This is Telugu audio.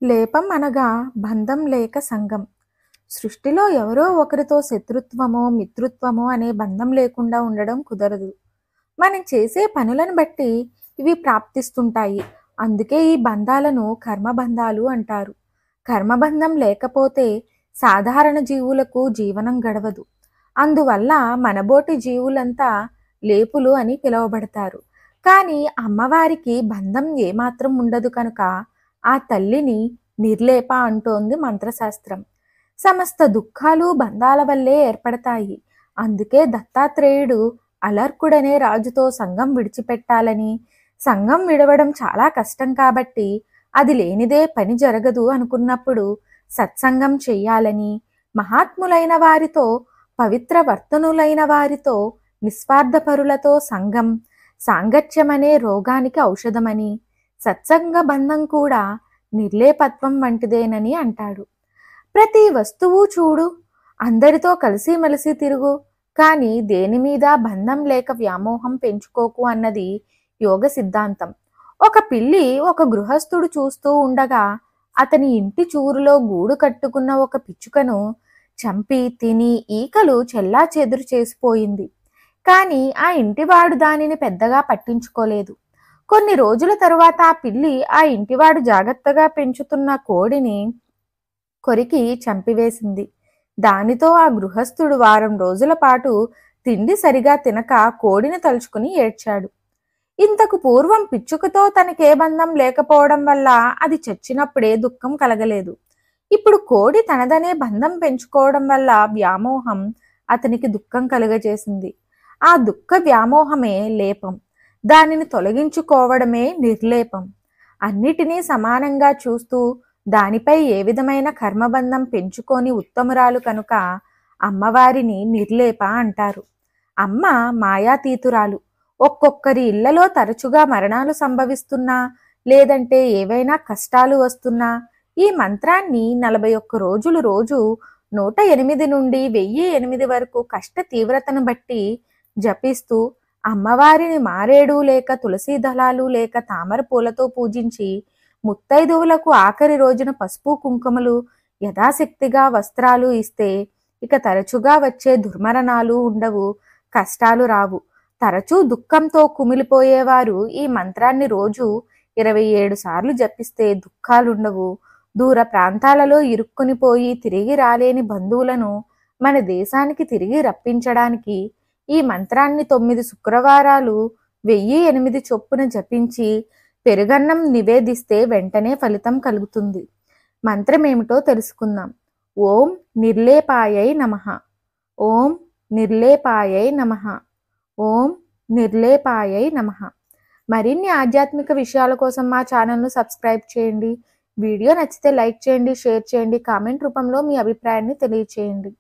లేపం అనగా బంధం లేక సంగం. సృష్టిలో ఎవరో ఒకరితో శత్రుత్వమో, మిత్రుత్వమో అనే బంధం లేకుండా ఉండడం కుదరదు. మనం చేసే పనులను బట్టి ఇవి ప్రాప్తిస్తుంటాయి. అందుకే ఈ బంధాలను కర్మబంధాలు అంటారు. కర్మబంధం లేకపోతే సాధారణ జీవులకు జీవనం గడవదు. అందువల్ల మనబోటి జీవులంతా లేపులు అని పిలువబడతారు. కానీ అమ్మవారికి బంధం ఏమాత్రం ఉండదు కనుక ఆ తల్లిని నిర్లేప అంటోంది మంత్రశాస్త్రం. సమస్త దుఃఖాలు బంధాల వల్లే ఏర్పడతాయి. అందుకే దత్తాత్రేయుడు అలర్కుడనే రాజుతో సంఘం విడిచిపెట్టాలని, సంఘం విడవడం చాలా కష్టం కాబట్టి అది లేనిదే పని జరగదు అనుకున్నప్పుడు సత్సంగం చెయ్యాలని, మహాత్ములైన వారితో, పవిత్ర వర్తనులైన వారితో, నిస్వార్థపరులతో సంఘం, సాంగత్యమనే రోగానికి ఔషధమని, సత్సంగ బంధం కూడా నిర్లేపత్వం వంటిదేనని అంటాడు. ప్రతి వస్తువు చూడు, అందరితో కలిసిమెలిసి తిరుగు, కానీ దేని మీద బంధం లేక వ్యామోహం పెంచుకోకు అన్నది యోగ సిద్ధాంతం. ఒక పిల్లి ఒక గృహస్థుడు చూస్తూ ఉండగా అతని ఇంటి చూరులో గూడు కట్టుకున్న ఒక పిచ్చుకను చంపి తిని ఈకలు చెల్లా చెదురు చేసిపోయింది. కానీ ఆ ఇంటివాడు దానిని పెద్దగా పట్టించుకోలేదు. కొన్ని రోజుల తరువాత ఆ పిల్లి ఆ ఇంటివాడు జాగ్రత్తగా పెంచుతున్న కోడిని కొరికి చంపివేసింది. దానితో ఆ గృహస్థుడు వారం రోజుల పాటు తిండి సరిగా తినక కోడిని తలుచుకుని ఏడ్చాడు. ఇంతకు పూర్వం పిచ్చుకతో తనకే బంధం లేకపోవడం వల్ల అది చచ్చినప్పుడే దుఃఖం కలగలేదు. ఇప్పుడు కోడి తనదనే బంధం పెంచుకోవడం వల్ల వ్యామోహం అతనికి దుఃఖం కలుగజేసింది. ఆ దుఃఖ వ్యామోహమే లేపం. దానిని తొలగించుకోవడమే నిర్లేపం. అన్నిటినీ సమానంగా చూస్తూ దానిపై ఏ విధమైన కర్మబంధం పెంచుకొని ఉత్తమురాలు కనుక అమ్మవారిని నిర్లేప అంటారు. అమ్మ మాయాతీతురాలు. ఒక్కొక్కరి ఇళ్లలో తరచుగా మరణాలు సంభవిస్తున్నా, లేదంటే ఏవైనా కష్టాలు వస్తున్నా ఈ మంత్రాన్ని 41 రోజులు రోజు 108 నుండి 1008 వరకు కష్ట తీవ్రతను బట్టి జపిస్తూ అమ్మవారిని మారేడు లేక తులసి దళాలు లేక తామర పూలతో పూజించి, ముత్తైదువులకు ఆఖరి రోజున పసుపు కుంకుమలు యథాశక్తిగా వస్త్రాలు ఇస్తే ఇక తరచుగా వచ్చే దుర్మరణాలు ఉండవు, కష్టాలు రావు. తరచూ దుఃఖంతో కుమిలిపోయేవారు ఈ మంత్రాన్ని రోజు 27 సార్లు జపిస్తే దుఃఖాలుండవు. దూర ప్రాంతాలలో ఇరుక్కునిపోయి తిరిగి రాలేని బంధువులను మన దేశానికి తిరిగి రప్పించడానికి ఈ మంత్రాన్ని 9 శుక్రవారాలు 1008 చొప్పున జపించి పెరుగన్నం నివేదిస్తే వెంటనే ఫలితం కలుగుతుంది. మంత్రమేమిటో తెలుసుకుందాం. ఓం నిర్లేపాయై నమః. ఓం నిర్లేపాయై నమః. ఓం నిర్లేపాయై నమః. మరిన్ని ఆధ్యాత్మిక విషయాల కోసం మా ఛానల్ను సబ్స్క్రైబ్ చేయండి. వీడియో నచ్చితే లైక్ చేయండి, షేర్ చేయండి, కామెంట్ రూపంలో మీ అభిప్రాయాన్ని తెలియచేయండి.